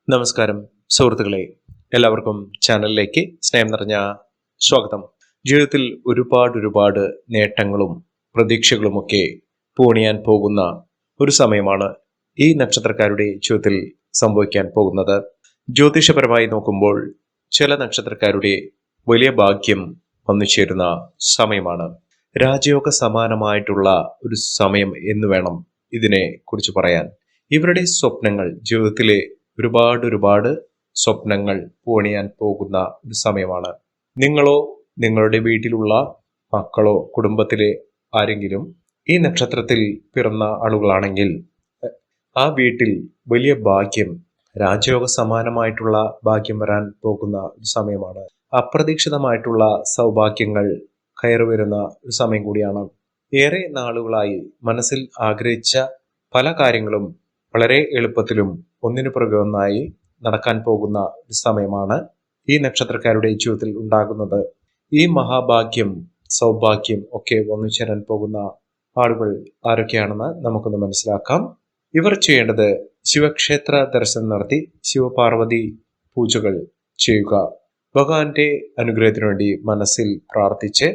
നമസ്കാരം സുഹൃത്തുക്കളെ, എല്ലാവർക്കും ചാനലിലേക്ക് സ്നേഹം നിറഞ്ഞ സ്വാഗതം. ജീവിതത്തിൽ ഒരുപാട് നേട്ടങ്ങളും പ്രതീക്ഷകളുമൊക്കെ പൂണിയാൻ പോകുന്ന ഒരു സമയമാണ് ഈ നക്ഷത്രക്കാരുടെ ജീവിതത്തിൽ സംഭവിക്കാൻ പോകുന്നത്. ജ്യോതിഷപരമായി നോക്കുമ്പോൾ ചില നക്ഷത്രക്കാരുടെ വലിയ ഭാഗ്യം വന്നു ചേരുന്ന സമയമാണ്. രാജയോഗ സമാനമായിട്ടുള്ള ഒരു സമയം എന്ന് വേണം ഇതിനെ കുറിച്ച് പറയാൻ. ഇവരുടെ സ്വപ്നങ്ങൾ, ജീവിതത്തിലെ ഒരുപാട് സ്വപ്നങ്ങൾ പൂണിയാൻ പോകുന്ന ഒരു സമയമാണ്. നിങ്ങളോ നിങ്ങളുടെ വീട്ടിലുള്ള മക്കളോ കുടുംബത്തിലെ ആരെങ്കിലും ഈ നക്ഷത്രത്തിൽ പിറന്ന ആളുകളാണെങ്കിൽ ആ വീട്ടിൽ വലിയ ഭാഗ്യം, രാജയോഗ സമാനമായിട്ടുള്ള ഭാഗ്യം വരാൻ പോകുന്ന ഒരു സമയമാണ്. അപ്രതീക്ഷിതമായിട്ടുള്ള സൗഭാഗ്യങ്ങൾ കയറി വരുന്ന ഒരു സമയം കൂടിയാണ്. ഏറെ നാളുകളായി മനസ്സിൽ ആഗ്രഹിച്ച പല കാര്യങ്ങളും വളരെ എളുപ്പത്തിലും ഒന്നിനു പുറകെ ഒന്നായി നടക്കാൻ പോകുന്ന ഒരു സമയമാണ് ഈ നക്ഷത്രക്കാരുടെ ജീവിതത്തിൽ ഉണ്ടാകുന്നത്. ഈ മഹാഭാഗ്യം, സൗഭാഗ്യം ഒക്കെ വന്നു ചേരാൻ പോകുന്ന ആളുകൾ ആരൊക്കെയാണെന്ന് നമുക്കൊന്ന് മനസ്സിലാക്കാം. ഇവർ ചെയ്യേണ്ടത് ശിവക്ഷേത്ര ദർശനം നടത്തി ശിവപാർവതി പൂജകൾ ചെയ്യുക. ഭഗവാന്റെ അനുഗ്രഹത്തിനു വേണ്ടി മനസ്സിൽ പ്രാർത്ഥിച്ച്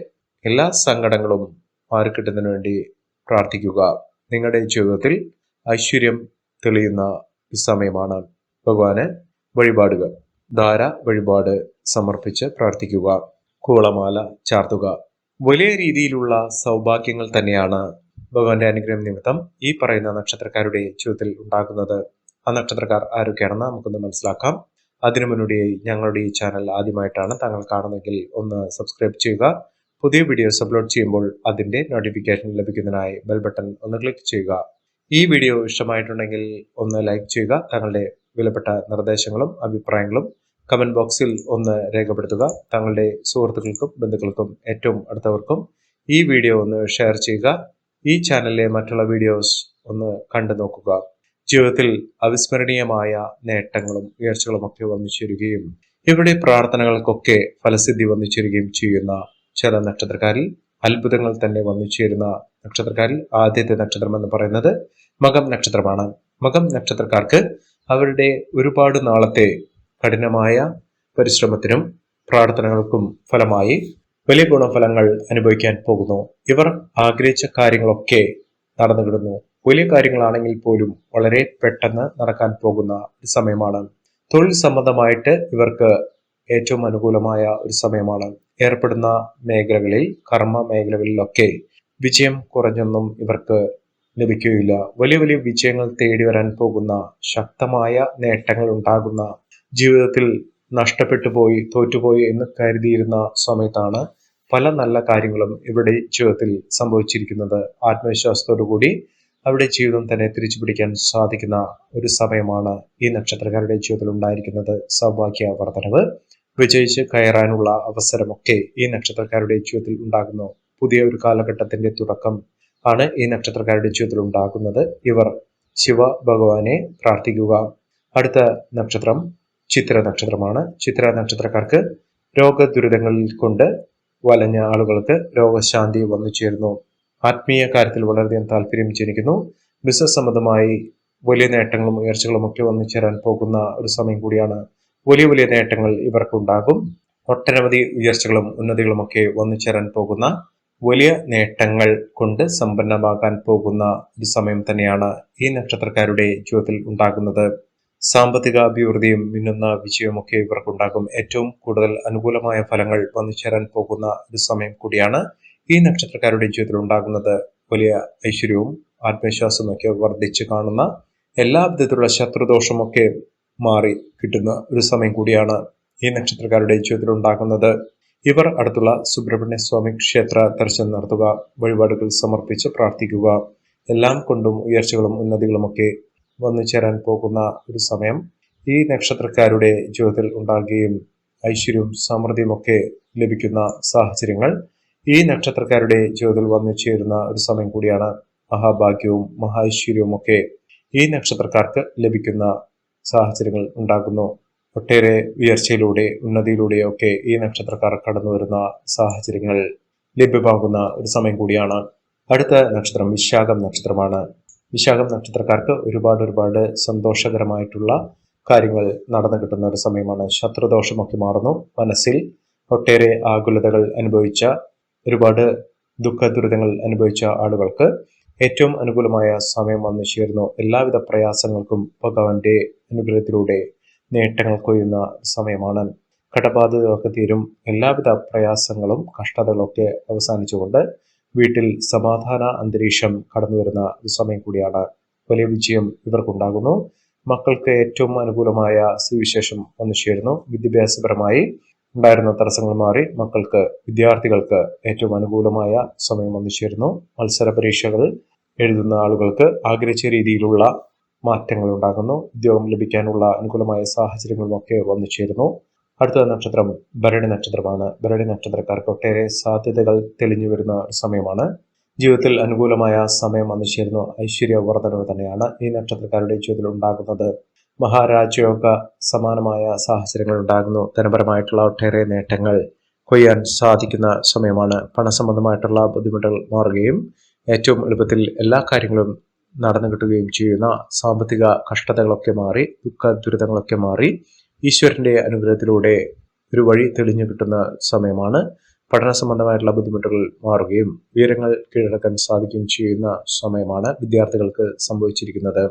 എല്ലാ സങ്കടങ്ങളും മാറിക്കിട്ടുന്നതിനു വേണ്ടി പ്രാർത്ഥിക്കുക. നിങ്ങളുടെ ജീവിതത്തിൽ ഐശ്വര്യം തെളിയുന്ന സമയമാണ്. ഭഗവാന് വഴിപാടുകൾ, ധാര വഴിപാട് സമർപ്പിച്ച് പ്രാർത്ഥിക്കുക. കൂളമാല ചാർത്തുക. വലിയ രീതിയിലുള്ള സൗഭാഗ്യങ്ങൾ തന്നെയാണ് ഭഗവാന്റെ അനുഗ്രഹം നിമിത്തം ഈ പറയുന്ന നക്ഷത്രക്കാരുടെ ജീവിതത്തിൽ ഉണ്ടാകുന്നത്. ആ നക്ഷത്രക്കാർ ആരൊക്കെയാണെന്ന് നമുക്കൊന്ന് മനസ്സിലാക്കാം. അതിനു മുന്നോടിയായി ഞങ്ങളുടെ ഈ ചാനൽ ആദ്യമായിട്ടാണ് താങ്കൾ കാണുന്നതെങ്കിൽ ഒന്ന് സബ്സ്ക്രൈബ് ചെയ്യുക. പുതിയ വീഡിയോസ് അപ്ലോഡ് ചെയ്യുമ്പോൾ അതിന്റെ നോട്ടിഫിക്കേഷൻ ലഭിക്കുന്നതിനായി ബെൽ ബട്ടൺ ഒന്ന് ക്ലിക്ക് ചെയ്യുക. ഈ വീഡിയോ ഇഷ്ടമായിട്ടുണ്ടെങ്കിൽ ഒന്ന് ലൈക്ക് ചെയ്യുക. താങ്കളുടെ വിലപ്പെട്ട നിർദ്ദേശങ്ങളും അഭിപ്രായങ്ങളും കമന്റ് ബോക്സിൽ ഒന്ന് രേഖപ്പെടുത്തുക. താങ്കളുടെ സുഹൃത്തുക്കൾക്കും ബന്ധുക്കൾക്കും ഏറ്റവും അടുത്തവർക്കും ഈ വീഡിയോ ഒന്ന് ഷെയർ ചെയ്യുക. ഈ ചാനലിലെ മറ്റുള്ള വീഡിയോസ് ഒന്ന് കണ്ടു നോക്കുക. ജീവിതത്തിൽ അവിസ്മരണീയമായ നേട്ടങ്ങളും ഉയർച്ചകളും ഒക്കെ വന്നു ചേരുകയും ഇവരുടെ പ്രാർത്ഥനകൾക്കൊക്കെ ഫലസിദ്ധി വന്നു ചേരുകയും ചെയ്യുന്ന ചില നക്ഷത്രക്കാരിൽ അത്ഭുതങ്ങൾ തന്നെ വന്നു ചേരുന്ന നക്ഷത്രക്കാരിൽ ആദ്യത്തെ നക്ഷത്രം എന്ന് പറയുന്നത് മകം നക്ഷത്രമാണ്. മകം നക്ഷത്രക്കാർക്ക് അവരുടെ ഒരുപാട് നാളത്തെ കഠിനമായ പരിശ്രമത്തിനും പ്രാർത്ഥനകൾക്കും ഫലമായി വലിയ ഗുണഫലങ്ങൾ അനുഭവിക്കാൻ പോകുന്നു. ഇവർ ആഗ്രഹിച്ച കാര്യങ്ങളൊക്കെ നടന്നുകിടുന്നു. വലിയ കാര്യങ്ങളാണെങ്കിൽ പോലും വളരെ പെട്ടെന്ന് നടക്കാൻ പോകുന്ന ഒരു സമയമാണ്. തൊഴിൽ സംബന്ധമായിട്ട് ഇവർക്ക് ഏറ്റവും അനുകൂലമായ ഒരു സമയമാണ്. ഏർപ്പെടുന്ന മേഖലകളിൽ, കർമ്മ മേഖലകളിലൊക്കെ വിജയം കുറഞ്ഞൊന്നും ഇവർക്ക് ലഭിക്കുകയില്ല. വലിയ വിജയങ്ങൾ തേടി വരാൻ പോകുന്ന, ശക്തമായ നേട്ടങ്ങൾ ഉണ്ടാകുന്ന, ജീവിതത്തിൽ നഷ്ടപ്പെട്ടു പോയി, തോറ്റുപോയി എന്ന് കരുതിയിരുന്ന സമയത്താണ് പല നല്ല കാര്യങ്ങളും ഇവരുടെ ജീവിതത്തിൽ സംഭവിച്ചിരിക്കുന്നത്. ആത്മവിശ്വാസത്തോടുകൂടി അവരുടെ ജീവിതം തന്നെ തിരിച്ചു പിടിക്കാൻ സാധിക്കുന്ന ഒരു സമയമാണ് ഈ നക്ഷത്രക്കാരുടെ ജീവിതത്തിൽ ഉണ്ടായിരിക്കുന്നത്. സൗഭാഗ്യ വർധനവ്, വിജയിച്ച് കയറാനുള്ള അവസരമൊക്കെ ഈ നക്ഷത്രക്കാരുടെ ജീവിതത്തിൽ ഉണ്ടാകുന്നു. പുതിയ ഒരു കാലഘട്ടത്തിന്റെ തുടക്കം ആണ് ഈ നക്ഷത്രക്കാരുടെ ജീവിതത്തിൽ ഉണ്ടാകുന്നത്. ഇവർ ശിവ ഭഗവാനെ പ്രാർത്ഥിക്കുക. അടുത്ത നക്ഷത്രം ചിത്ര നക്ഷത്രമാണ്. ചിത്ര നക്ഷത്രക്കാർക്ക് രോഗദുരിതങ്ങളിൽ കൊണ്ട് വലഞ്ഞ ആളുകൾക്ക് രോഗശാന്തി വന്നു ചേരുന്നു. ആത്മീയ കാര്യത്തിൽ വളരെയധികം താല്പര്യം ജനിക്കുന്നു. ബിസിനസ് സംബന്ധമായി വലിയ നേട്ടങ്ങളും ഉയർച്ചകളും ഒക്കെ വന്നു ചേരാൻ പോകുന്ന ഒരു സമയം കൂടിയാണ്. വലിയ നേട്ടങ്ങൾ ഇവർക്കുണ്ടാകും. ഒട്ടനവധി ഉയർച്ചകളും ഉന്നതികളും ഒക്കെ വന്നു ചേരാൻ പോകുന്ന, വലിയ നേട്ടങ്ങൾ കൊണ്ട് സമ്പന്നമാകാൻ പോകുന്ന ഒരു സമയം തന്നെയാണ് ഈ നക്ഷത്രക്കാരുടെ ജീവിതത്തിൽ ഉണ്ടാകുന്നത്. സാമ്പത്തിക അഭിവൃദ്ധിയും മിന്നുന്ന വിജയവുമൊക്കെ ഇവർക്കുണ്ടാകും. ഏറ്റവും കൂടുതൽ അനുകൂലമായ ഫലങ്ങൾ വന്നു ചേരാൻ പോകുന്ന ഒരു സമയം കൂടിയാണ് ഈ നക്ഷത്രക്കാരുടെ ജീവിതത്തിൽ ഉണ്ടാകുന്നത്. വലിയ ഐശ്വര്യവും ആത്മവിശ്വാസവും ഒക്കെ വർദ്ധിച്ചു കാണുന്ന, എല്ലാ വിധത്തിലുള്ള ശത്രുദോഷമൊക്കെ മാറി കിട്ടുന്ന ഒരു സമയം കൂടിയാണ് ഈ നക്ഷത്രക്കാരുടെ ജീവിതത്തിൽ ഉണ്ടാകുന്നത്. ഇവർ അടുത്തുള്ള സുബ്രഹ്മണ്യ സ്വാമി ക്ഷേത്ര ദർശനം നടത്തുക. വഴിപാടുകൾ സമർപ്പിച്ച് പ്രാർത്ഥിക്കുക. എല്ലാം കൊണ്ടും ഉയർച്ചകളും ഉന്നതികളും ഒക്കെ വന്നു ചേരാൻ പോകുന്ന ഒരു സമയം ഈ നക്ഷത്രക്കാരുടെ ജീവിതത്തിൽ ഉണ്ടാകുകയും ഐശ്വര്യവും സമൃദ്ധിയും ഒക്കെ ലഭിക്കുന്ന സാഹചര്യങ്ങൾ ഈ നക്ഷത്രക്കാരുടെ ജീവിതത്തിൽ വന്നു ചേരുന്ന ഒരു സമയം കൂടിയാണ്. മഹാഭാഗ്യവും മഹാഐശ്വര്യവും ഒക്കെ ഈ നക്ഷത്രക്കാർക്ക് ലഭിക്കുന്ന സാഹചര്യങ്ങൾ ഉണ്ടാകുന്നു. ഒട്ടേറെ ഉയർച്ചയിലൂടെ, ഉന്നതിയിലൂടെയൊക്കെ ഈ നക്ഷത്രക്കാർ കടന്നു വരുന്ന സാഹചര്യങ്ങൾ ലഭ്യമാകുന്ന ഒരു സമയം കൂടിയാണ്. അടുത്ത നക്ഷത്രം വിശാഖം നക്ഷത്രമാണ്. വിശാഖം നക്ഷത്രക്കാർക്ക് ഒരുപാട് സന്തോഷകരമായിട്ടുള്ള കാര്യങ്ങൾ നടന്നു കിട്ടുന്ന ഒരു സമയമാണ്. ശത്രുദോഷമൊക്കെ മാറുന്നു. മനസ്സിൽ ഒട്ടേറെ ആകുലതകൾ അനുഭവിച്ച, ഒരുപാട് ദുഃഖ ദുരിതങ്ങൾ അനുഭവിച്ച ആളുകൾക്ക് ഏറ്റവും അനുകൂലമായ സമയം വന്നു ചേരുന്നു. എല്ലാവിധ പ്രയാസങ്ങൾക്കും ഭഗവാന്റെ അനുഗ്രഹത്തിലൂടെ നേട്ടങ്ങൾ കൊയ്യുന്ന സമയമാണ്. കടബാധ്യതകളൊക്കെ തീരും. എല്ലാവിധ പ്രയാസങ്ങളും കഷ്ടതകളൊക്കെ അവസാനിച്ചുകൊണ്ട് വീട്ടിൽ സമാധാന അന്തരീക്ഷം കടന്നു വരുന്ന ഒരു സമയം കൂടിയാണ്. വലിയ വിജയം ഇവർക്കുണ്ടാകുന്നു. മക്കൾക്ക് ഏറ്റവും അനുകൂലമായ സ്ഥിതിവിശേഷം വന്നു ചേരുന്നു. വിദ്യാഭ്യാസപരമായി ഉണ്ടായിരുന്ന തടസ്സങ്ങൾ മാറി വിദ്യാർത്ഥികൾക്ക് ഏറ്റവും അനുകൂലമായ സമയം വന്നു ചേരുന്നു. മത്സര പരീക്ഷകൾ എഴുതുന്ന ആളുകൾക്ക് ആഗ്രഹിച്ച രീതിയിലുള്ള മാറ്റങ്ങൾ ഉണ്ടാകുന്നു. ഉദ്യോഗം ലഭിക്കാനുള്ള അനുകൂലമായ സാഹചര്യങ്ങളുമൊക്കെ വന്നു ചേരുന്നു. അടുത്ത നക്ഷത്രം ഭരണി നക്ഷത്രമാണ്. ഭരണി നക്ഷത്രക്കാർക്ക് ഒട്ടേറെ സാധ്യതകൾ തെളിഞ്ഞു വരുന്ന സമയമാണ്. ജീവിതത്തിൽ അനുകൂലമായ സമയം വന്നു ചേരുന്നു. ഐശ്വര്യവർദ്ധനവ് തന്നെയാണ് ഈ നക്ഷത്രക്കാരുടെ ജീവിതത്തിൽ ഉണ്ടാകുന്നത്. മഹാരാജയോഗ സമാനമായ സാഹചര്യങ്ങൾ ഉണ്ടാകുന്നു. ധനപരമായിട്ടുള്ള ഒട്ടേറെ നേട്ടങ്ങൾ കൊയ്യാൻ സാധിക്കുന്ന സമയമാണ്. പണസംബന്ധമായിട്ടുള്ള ബുദ്ധിമുട്ടുകൾ മാറുകയും ഏറ്റവും എളുപ്പത്തിൽ എല്ലാ കാര്യങ്ങളും നടന്നു കിട്ടുകയും ചെയ്യുന്ന, സാമ്പത്തിക കഷ്ടതകളൊക്കെ മാറി, ദുഃഖ ദുരിതങ്ങളൊക്കെ മാറി ഈശ്വരന്റെ അനുഗ്രഹത്തിലൂടെ ഒരു വഴി തെളിഞ്ഞു കിട്ടുന്ന സമയമാണ്. പഠന സംബന്ധമായിട്ടുള്ള ബുദ്ധിമുട്ടുകൾ മാറുകയും ഉയരങ്ങൾ കീഴടക്കാൻ സാധിക്കുകയും ചെയ്യുന്ന സമയമാണ് വിദ്യാർത്ഥികൾക്ക് സംഭവിച്ചിരിക്കുന്നത്.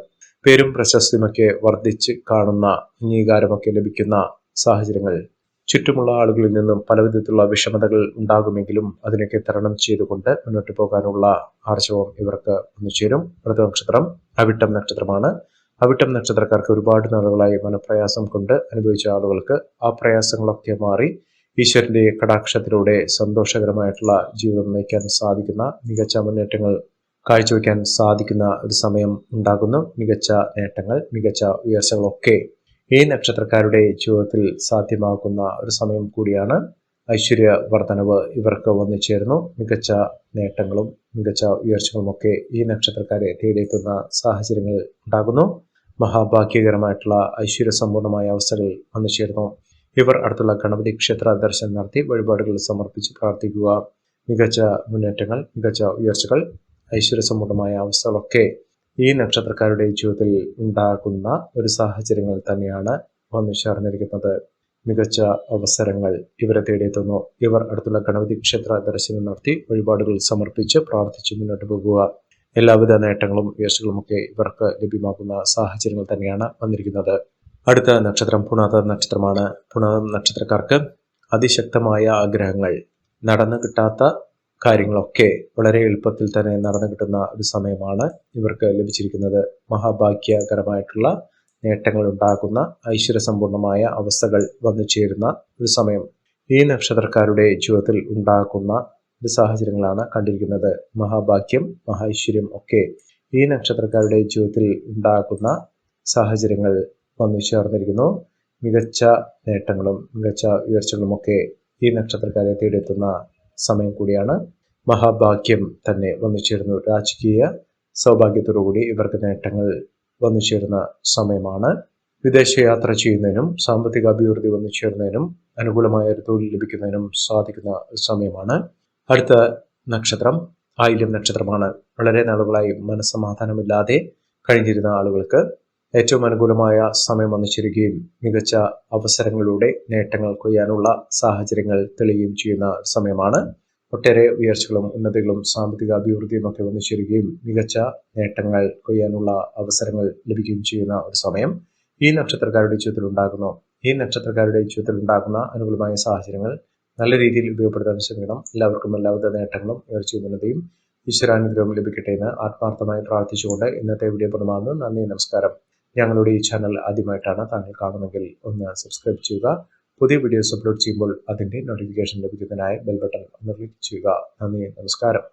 പേരും പ്രശസ്തിയുമൊക്കെ വർദ്ധിച്ച് കാണുന്ന, അംഗീകാരമൊക്കെ ലഭിക്കുന്ന സാഹചര്യങ്ങൾ. ചുറ്റുമുള്ള ആളുകളിൽ നിന്നും പലവിധത്തിലുള്ള വിഷമതകൾ ഉണ്ടാകുമെങ്കിലും അതിനൊക്കെ തരണം ചെയ്തുകൊണ്ട് മുന്നോട്ട് പോകാനുള്ള ആർജവം ഇവർക്ക് വന്നു ചേരും. അടുത്ത നക്ഷത്രം അവിട്ടം നക്ഷത്രമാണ്. അവിട്ടം നക്ഷത്രക്കാർക്ക് ഒരുപാട് നാളുകളായി മനപ്രയാസം കൊണ്ട് അനുഭവിച്ച ആളുകൾക്ക് ആ പ്രയാസങ്ങളൊക്കെ മാറി ഈശ്വരന്റെ കടാക്ഷത്തിലൂടെ സന്തോഷകരമായിട്ടുള്ള ജീവിതം നയിക്കാൻ സാധിക്കുന്ന, മികച്ച മുന്നേറ്റങ്ങൾ കാഴ്ചവെക്കാൻ സാധിക്കുന്ന ഒരു സമയം ഉണ്ടാകുന്നു. മികച്ച നേട്ടങ്ങൾ, മികച്ച ഉയർച്ചകളൊക്കെ ഈ നക്ഷത്രക്കാരുടെ ജീവിതത്തിൽ സാധ്യമാകുന്ന ഒരു സമയം കൂടിയാണ്. ഐശ്വര്യവർദ്ധനവ് ഇവർക്ക് വന്നു ചേരുന്നു. മികച്ച നേട്ടങ്ങളും മികച്ച ഉയർച്ചകളുമൊക്കെ ഈ നക്ഷത്രക്കാരെ തേടിയെത്തുന്ന സാഹചര്യങ്ങൾ ഉണ്ടാകുന്നു. മഹാഭാഗ്യകരമായിട്ടുള്ള ഐശ്വര്യസമ്പൂർണമായ അവസ്ഥകൾ വന്നു ചേരുന്നു. ഇവർ അടുത്തുള്ള ഗണപതി ക്ഷേത്ര ദർശനം നടത്തി വഴിപാടുകൾ സമർപ്പിച്ച് പ്രാർത്ഥിക്കുക. മികച്ച മുന്നേറ്റങ്ങൾ, മികച്ച ഉയർച്ചകൾ, ഐശ്വര്യസമ്പൂർണമായ അവസ്ഥകളൊക്കെ ഈ നക്ഷത്രക്കാരുടെ ജീവിതത്തിൽ ഉണ്ടാകുന്ന ഒരു സാഹചര്യങ്ങൾ തന്നെയാണ് വന്നു ചേർന്നിരിക്കുന്നത്. മികച്ച അവസരങ്ങൾ ഇവരെ തേടിയെത്തുന്നു. ഇവർ അടുത്തുള്ള ഗണപതി ക്ഷേത്ര ദർശനം നടത്തി വഴിപാടുകൾ സമർപ്പിച്ച് പ്രാർത്ഥിച്ച് മുന്നോട്ട് പോകുക. എല്ലാവിധ നേട്ടങ്ങളും ഉയർച്ചകളുമൊക്കെ ഇവർക്ക് ലഭ്യമാകുന്ന സാഹചര്യങ്ങൾ തന്നെയാണ് വന്നിരിക്കുന്നത്. അടുത്ത നക്ഷത്രം പുണർദം നക്ഷത്രമാണ്. പുണർദം നക്ഷത്രക്കാർക്ക് അതിശക്തമായ ആഗ്രഹങ്ങൾ, നടന്നു കിട്ടാത്ത കാര്യങ്ങളൊക്കെ വളരെ എളുപ്പത്തിൽ തന്നെ നടന്നു കിട്ടുന്ന ഒരു സമയമാണ് ഇവർക്ക് ലഭിച്ചിരിക്കുന്നത്. മഹാഭാഗ്യകരമായിട്ടുള്ള നേട്ടങ്ങൾ ഉണ്ടാകുന്ന, ഐശ്വര്യസമ്പൂർണമായ അവസ്ഥകൾ വന്നു ചേരുന്ന ഒരു സമയം ഈ നക്ഷത്രക്കാരുടെ ജീവിതത്തിൽ ഉണ്ടാകുന്ന ഒരു സാഹചര്യങ്ങളാണ് കണ്ടിരിക്കുന്നത്. മഹാഭാഗ്യം, മഹൈശ്വര്യം ഒക്കെ ഈ നക്ഷത്രക്കാരുടെ ജീവിതത്തിൽ ഉണ്ടാകുന്ന സാഹചര്യങ്ങൾ വന്നു ചേർന്നിരിക്കുന്നു. മികച്ച നേട്ടങ്ങളും മികച്ച ഉയർച്ചകളുമൊക്കെ ഈ നക്ഷത്രക്കാരെ തേടിയെത്തുന്ന സമയം കൂടിയാണ്. മഹാഭാഗ്യം തന്നെ വന്നു ചേരുന്നു. രാജകീയ സൗഭാഗ്യത്തോടുകൂടി ഇവർക്ക് നേട്ടങ്ങൾ വന്നു ചേരുന്ന സമയമാണ്. വിദേശയാത്ര ചെയ്യുന്നതിനും സാമ്പത്തിക അഭിവൃദ്ധി വന്നു ചേരുന്നതിനും അനുകൂലമായ ഒരു തൊഴിൽ ലഭിക്കുന്നതിനും സാധിക്കുന്ന സമയമാണ്. അടുത്ത നക്ഷത്രം ആയില്യം നക്ഷത്രമാണ്. വളരെ നാളുകളായി മനസ്സമാധാനമില്ലാതെ കഴിഞ്ഞിരുന്ന ആളുകൾക്ക് ഏറ്റവും അനുകൂലമായ സമയം വന്നു ചേരുകയും മികച്ച അവസരങ്ങളിലൂടെ നേട്ടങ്ങൾ കൊയ്യാനുള്ള സാഹചര്യങ്ങൾ തെളിയുകയും ചെയ്യുന്ന സമയമാണ്. ഒട്ടേറെ ഉയർച്ചകളും ഉന്നതികളും സാമ്പത്തിക അഭിവൃദ്ധിയും ഒക്കെ വന്നു ചേരുകയും മികച്ച നേട്ടങ്ങൾ കൊയ്യാനുള്ള അവസരങ്ങൾ ലഭിക്കുകയും ചെയ്യുന്ന ഒരു സമയം ഈ നക്ഷത്രക്കാരുടെ ജീവിതത്തിൽ ഉണ്ടാകുന്നു. ഈ നക്ഷത്രക്കാരുടെ ജീവിതത്തിൽ ഉണ്ടാകുന്ന അനുകൂലമായ സാഹചര്യങ്ങൾ നല്ല രീതിയിൽ ഉപയോഗപ്പെടുത്താൻ ശ്രമിക്കണം. എല്ലാവർക്കും എല്ലാവിധ നേട്ടങ്ങളും ഉയർച്ചയും ഉന്നതിയും ഈശ്വരാനുഗ്രഹം ലഭിക്കട്ടെ എന്ന് ആത്മാർത്ഥമായി പ്രാർത്ഥിച്ചുകൊണ്ട് ഇന്നത്തെ വീഡിയോ പൂർണ്ണമാകുന്നു. നന്ദി, നമസ്കാരം. ഞങ്ങളുടെ ഈ ചാനൽ ആദ്യമായിട്ടാണ് താങ്കൾ കാണുമെങ്കിൽ ഒന്ന് സബ്സ്ക്രൈബ് ചെയ്യുക. പുതിയ വീഡിയോസ് അപ്ലോഡ് ചെയ്യുമ്പോൾ അതിൻ്റെ നോട്ടിഫിക്കേഷൻ ലഭിക്കുന്നതിനായി ബെൽ ബട്ടൺ ഒന്ന് ക്ലിക്ക് ചെയ്യുക. നന്ദി, നമസ്കാരം.